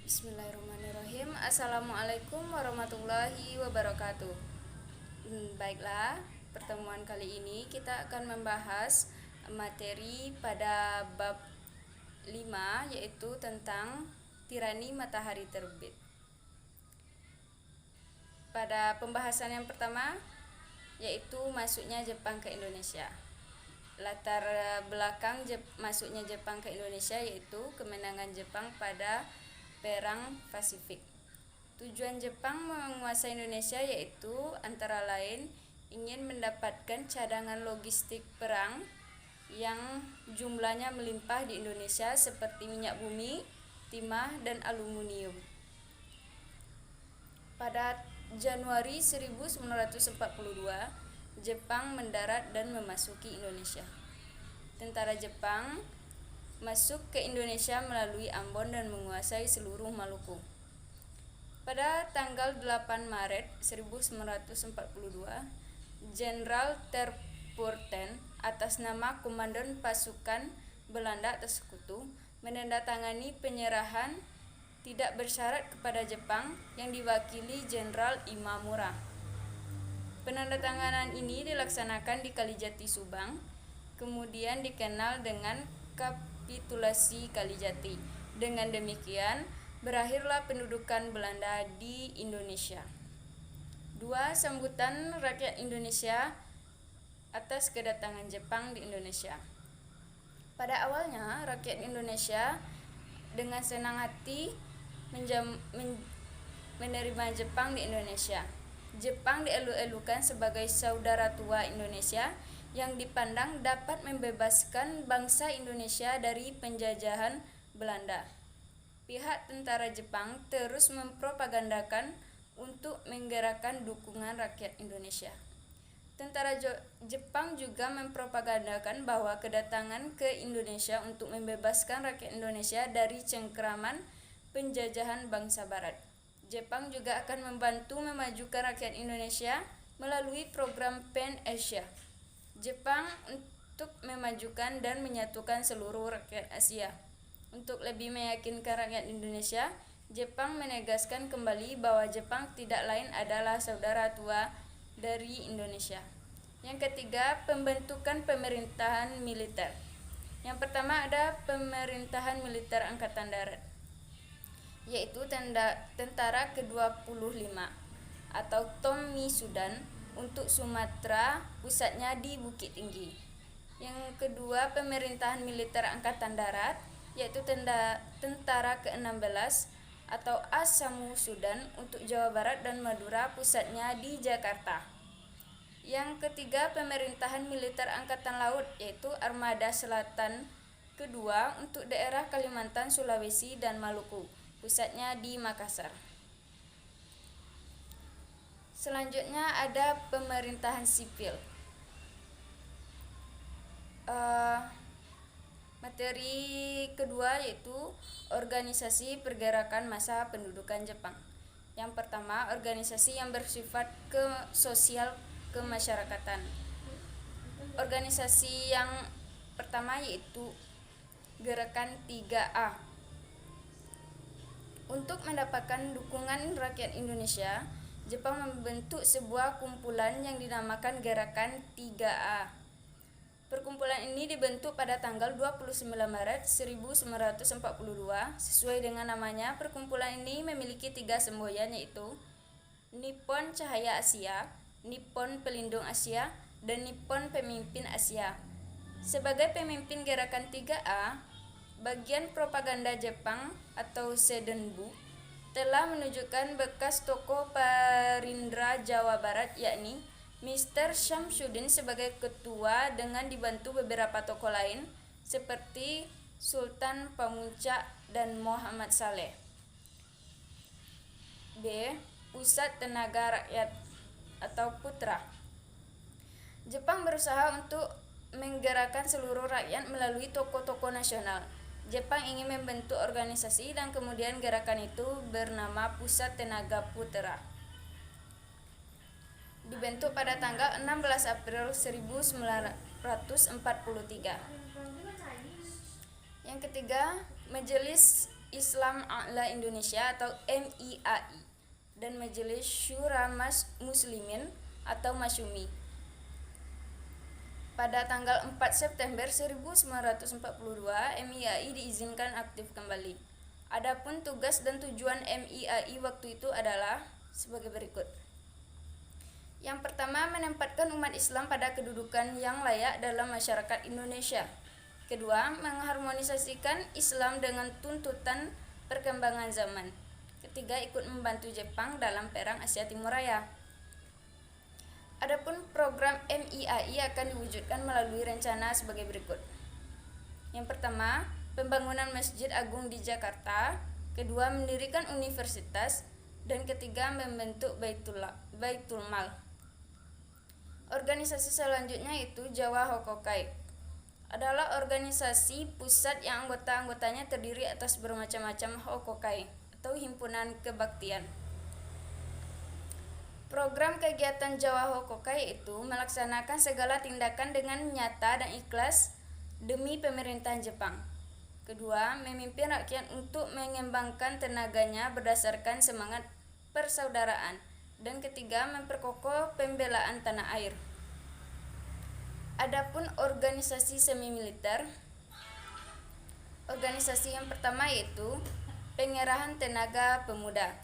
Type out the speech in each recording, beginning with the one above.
Bismillahirrahmanirrahim. Assalamualaikum warahmatullahi wabarakatuh. Baiklah, pertemuan kali ini kita akan membahas materi pada bab 5, yaitu tentang tirani matahari terbit. Pada pembahasan yang pertama, yaitu masuknya Jepang ke Indonesia. Latar belakang masuknya Jepang ke Indonesia yaitu kemenangan Jepang pada Perang Pasifik. Tujuan Jepang menguasai Indonesia yaitu antara lain ingin mendapatkan cadangan logistik perang yang jumlahnya melimpah di Indonesia seperti minyak bumi, timah, dan aluminium. Pada Januari 1942, Jepang mendarat dan memasuki Indonesia. Tentara Jepang masuk ke Indonesia melalui Ambon dan menguasai seluruh Maluku. Pada tanggal 8 Maret 1942, Jenderal Terpoorten atas nama Komandan Pasukan Belanda atau Sekutu menandatangani penyerahan tidak bersyarat kepada Jepang yang diwakili Jenderal Imamura. Penandatanganan ini dilaksanakan di Kalijati, Subang, kemudian dikenal dengan Kapitulasi Kalijati. Dengan demikian, berakhirlah pendudukan Belanda di Indonesia. 2. Sambutan rakyat Indonesia atas kedatangan Jepang di Indonesia. Pada awalnya, rakyat Indonesia dengan senang hati menerima Jepang di Indonesia. Jepang dielu-elukan sebagai saudara tua Indonesia yang dipandang dapat membebaskan bangsa Indonesia dari penjajahan Belanda. Pihak tentara Jepang terus mempropagandakan untuk menggerakkan dukungan rakyat Indonesia. Tentara Jepang juga mempropagandakan bahwa kedatangan ke Indonesia untuk membebaskan rakyat Indonesia dari cengkraman penjajahan bangsa Barat. Jepang juga akan membantu memajukan rakyat Indonesia melalui program Pan Asia. Jepang untuk memajukan dan menyatukan seluruh rakyat Asia. Untuk lebih meyakinkan rakyat Indonesia, Jepang menegaskan kembali bahwa Jepang tidak lain adalah saudara tua dari Indonesia. Yang ketiga, pembentukan pemerintahan militer. Yang pertama ada pemerintahan militer Angkatan Darat, yaitu Tentara ke-25 atau Tommy Sudan untuk Sumatera, pusatnya di Bukit Tinggi. Yang kedua, pemerintahan militer Angkatan Darat, yaitu Tentara ke-16 atau Asamu Sudan untuk Jawa Barat dan Madura, pusatnya di Jakarta. Yang ketiga, pemerintahan militer Angkatan Laut, yaitu Armada Selatan kedua untuk daerah Kalimantan, Sulawesi, dan Maluku, pusatnya di Makassar. Selanjutnya ada pemerintahan sipil. Materi kedua yaitu organisasi pergerakan massa pendudukan Jepang. Yang pertama, organisasi yang bersifat sosial kemasyarakatan. Organisasi yang pertama yaitu Gerakan 3A. Untuk mendapatkan dukungan rakyat Indonesia, Jepang membentuk sebuah kumpulan yang dinamakan Gerakan 3A. Perkumpulan ini dibentuk pada tanggal 29 Maret 1942. Sesuai dengan namanya, perkumpulan ini memiliki 3 semboyan yaitu Nippon Cahaya Asia, Nippon Pelindung Asia, dan Nippon Pemimpin Asia. Sebagai pemimpin Gerakan 3A, bagian propaganda Jepang atau Sedenbu telah menunjukkan bekas tokoh Parindra Jawa Barat yakni Mr. Syamsuddin sebagai ketua dengan dibantu beberapa tokoh lain seperti Sultan Pamuntjak dan Muhammad Saleh. B. Pusat Tenaga Rakyat atau Putra. Jepang berusaha untuk menggerakkan seluruh rakyat melalui tokoh-tokoh nasional. Jepang ingin membentuk organisasi dan kemudian gerakan itu bernama Pusat Tenaga Putra. Dibentuk pada tanggal 16 April 1943. Yang ketiga, Majelis Islam A'la Indonesia atau MIAI dan Majelis Syura Muslimin atau Masyumi. Pada tanggal 4 September 1942, MIAI diizinkan aktif kembali. Adapun tugas dan tujuan MIAI waktu itu adalah sebagai berikut. Yang pertama, menempatkan umat Islam pada kedudukan yang layak dalam masyarakat Indonesia. Kedua, mengharmonisasikan Islam dengan tuntutan perkembangan zaman. Ketiga, ikut membantu Jepang dalam Perang Asia Timur Raya. Adapun program MIAI akan diwujudkan melalui rencana sebagai berikut. Yang pertama, pembangunan Masjid Agung di Jakarta. Kedua, mendirikan universitas. Dan ketiga, membentuk Baitul Mal. Organisasi selanjutnya itu Jawa Hokokai. Adalah organisasi pusat yang anggota-anggotanya terdiri atas bermacam-macam Hokokai atau himpunan kebaktian. Program kegiatan Jawa Hokokai itu melaksanakan segala tindakan dengan nyata dan ikhlas demi pemerintahan Jepang. Kedua, memimpin rakyat untuk mengembangkan tenaganya berdasarkan semangat persaudaraan. Dan ketiga, memperkokoh pembelaan tanah air. Adapun organisasi semi militer, organisasi yang pertama yaitu Pengerahan Tenaga Pemuda.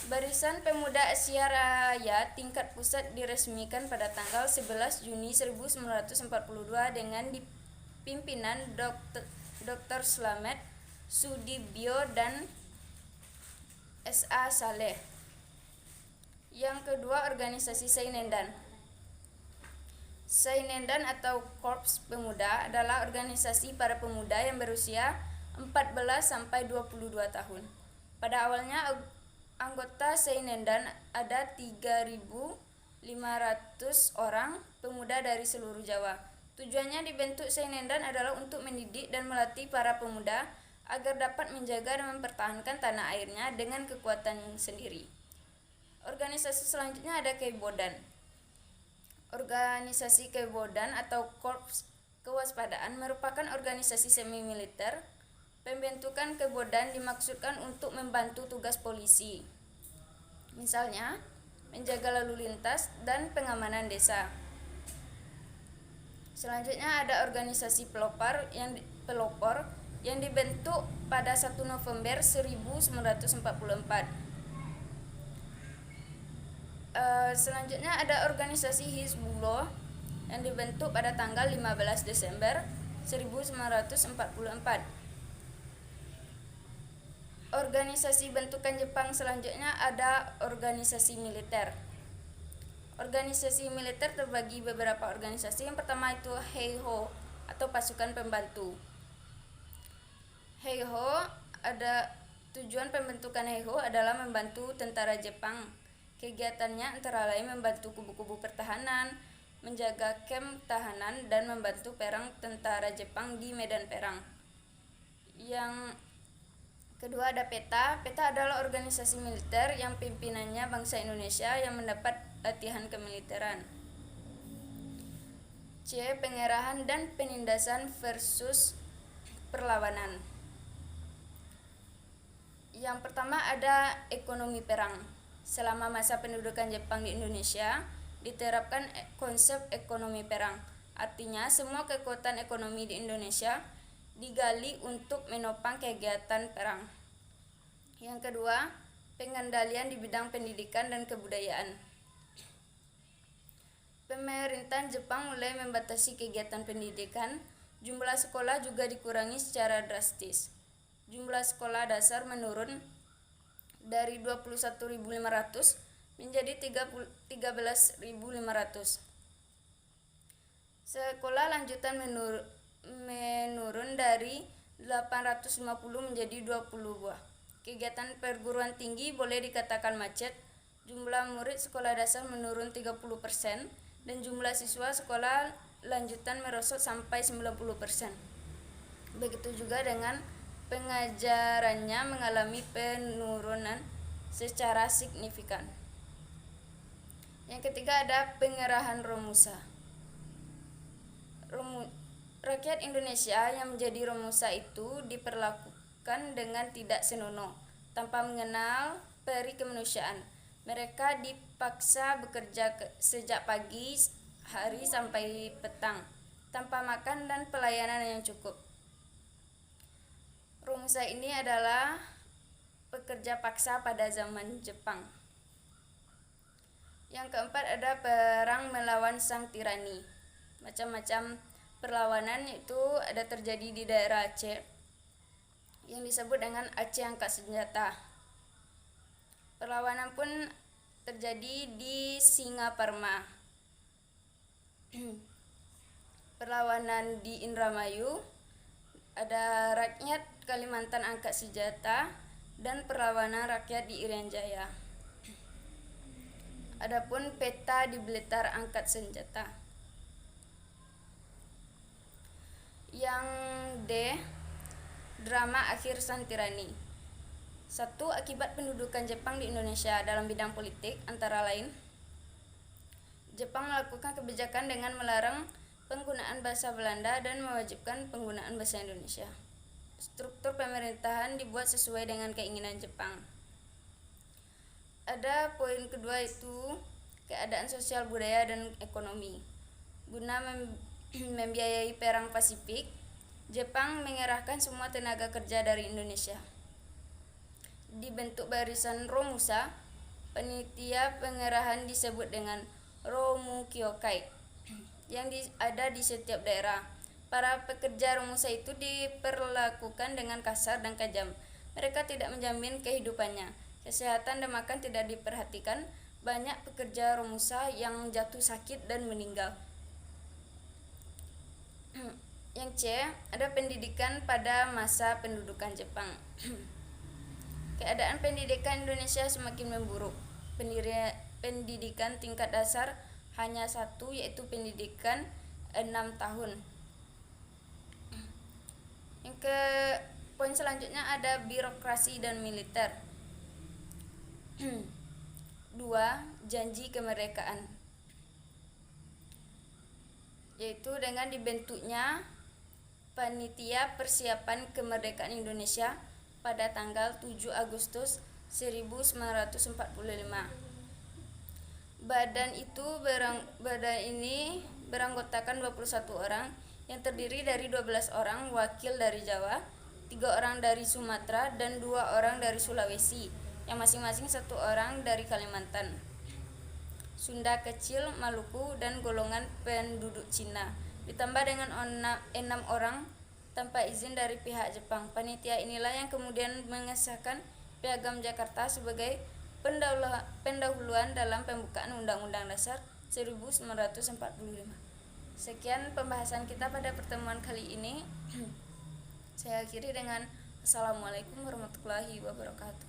Barisan Pemuda Asia Raya tingkat pusat diresmikan pada tanggal 11 Juni 1942 dengan pimpinan Dr. Slamet Sudibyo dan S.A. Saleh. Yang kedua, organisasi Sainendan. Sainendan atau Korps Pemuda adalah organisasi para pemuda yang berusia 14 sampai 22 tahun. Pada awalnya anggota Sainendan ada 3.500 orang pemuda dari seluruh Jawa. Tujuannya dibentuk Sainendan adalah untuk mendidik dan melatih para pemuda agar dapat menjaga dan mempertahankan tanah airnya dengan kekuatan sendiri. Organisasi selanjutnya ada Keibodan. Organisasi Keibodan atau Korps Kewaspadaan merupakan organisasi semi militer. Pembentukan Keibodan dimaksudkan untuk membantu tugas polisi, misalnya menjaga lalu lintas dan pengamanan desa. Selanjutnya ada organisasi Pelopor yang dibentuk pada 1 November 1944. Selanjutnya ada organisasi Hizbullah yang dibentuk pada tanggal 15 Desember 1944. Organisasi bentukan Jepang selanjutnya ada organisasi militer. Organisasi militer terbagi beberapa organisasi. Yang pertama itu Heiho atau pasukan pembantu. Heiho tujuan pembentukan Heiho adalah membantu tentara Jepang. Kegiatannya antara lain membantu kubu-kubu pertahanan, menjaga kamp tahanan, dan membantu perang tentara Jepang di medan perang. Yang kedua ada PETA. PETA adalah organisasi militer yang pimpinannya bangsa Indonesia yang mendapat latihan kemiliteran. C. Pengerahan dan penindasan versus perlawanan. Yang pertama ada ekonomi perang. Selama masa pendudukan Jepang di Indonesia, diterapkan konsep ekonomi perang. Artinya semua kekuatan ekonomi di Indonesia digali untuk menopang kegiatan perang. Yang kedua, pengendalian di bidang pendidikan dan kebudayaan. Pemerintahan Jepang mulai membatasi kegiatan pendidikan. Jumlah sekolah juga dikurangi secara drastis. Jumlah sekolah dasar menurun dari 21.500 menjadi 13.500. Sekolah lanjutan menurun dari 850 menjadi 20 buah. Kegiatan perguruan tinggi boleh dikatakan macet. Jumlah murid sekolah dasar menurun 30% dan jumlah siswa sekolah lanjutan merosot sampai 90%. Begitu juga dengan pengajarannya mengalami penurunan secara signifikan. Yang ketiga ada pengerahan Romusa. Rakyat Indonesia yang menjadi Romusa itu dilakukan dengan tidak senonoh, tanpa mengenal peri kemanusiaan. Mereka dipaksa bekerja sejak pagi hari sampai petang, tanpa makan dan pelayanan yang cukup. Romusa ini adalah pekerja paksa pada zaman Jepang. Yang keempat ada perang melawan sang tirani. Macam-macam perlawanan itu ada terjadi di daerah Aceh yang disebut dengan Aceh Angkat Senjata. Perlawanan pun terjadi di Singaparna. Perlawanan di Indramayu, ada rakyat Kalimantan angkat senjata, dan perlawanan rakyat di Irian Jaya. Adapun peta di Blitar angkat senjata. Yang D, drama akhir sang tirani. 1. Akibat pendudukan Jepang di Indonesia dalam bidang politik antara lain, Jepang melakukan kebijakan dengan melarang penggunaan bahasa Belanda dan mewajibkan penggunaan bahasa Indonesia. Struktur pemerintahan dibuat sesuai dengan keinginan Jepang. Ada poin kedua, itu keadaan sosial, budaya, dan ekonomi. Guna membiayai perang Pasifik, Jepang mengerahkan semua tenaga kerja dari Indonesia. Dibentuk barisan Romusa, panitia pengerahan disebut dengan Romukyokai yang ada di setiap daerah. Para pekerja Romusa itu diperlakukan dengan kasar dan kejam. Mereka tidak menjamin kehidupannya. Kesehatan dan makan tidak diperhatikan. Banyak pekerja Romusa yang jatuh sakit dan meninggal. Yang C, ada pendidikan pada masa pendudukan Jepang. Keadaan pendidikan Indonesia semakin memburuk. Pendidikan tingkat dasar hanya satu, yaitu pendidikan 6 tahun. Yang ke poin selanjutnya ada birokrasi dan militer. 2. Janji kemerdekaan, yaitu dengan dibentuknya Panitia Persiapan Kemerdekaan Indonesia pada tanggal 7 Agustus 1945. Badan ini beranggotakan 21 orang yang terdiri dari 12 orang wakil dari Jawa, 3 orang dari Sumatera, dan 2 orang dari Sulawesi, yang masing-masing 1 orang dari Kalimantan, Sunda Kecil, Maluku, dan golongan penduduk Cina, ditambah dengan 6 orang tanpa izin dari pihak Jepang. Panitia inilah yang kemudian mengesahkan Piagam Jakarta sebagai pendahuluan dalam pembukaan Undang-Undang Dasar 1945. Sekian pembahasan kita pada pertemuan kali ini. Saya akhiri dengan Assalamualaikum warahmatullahi wabarakatuh.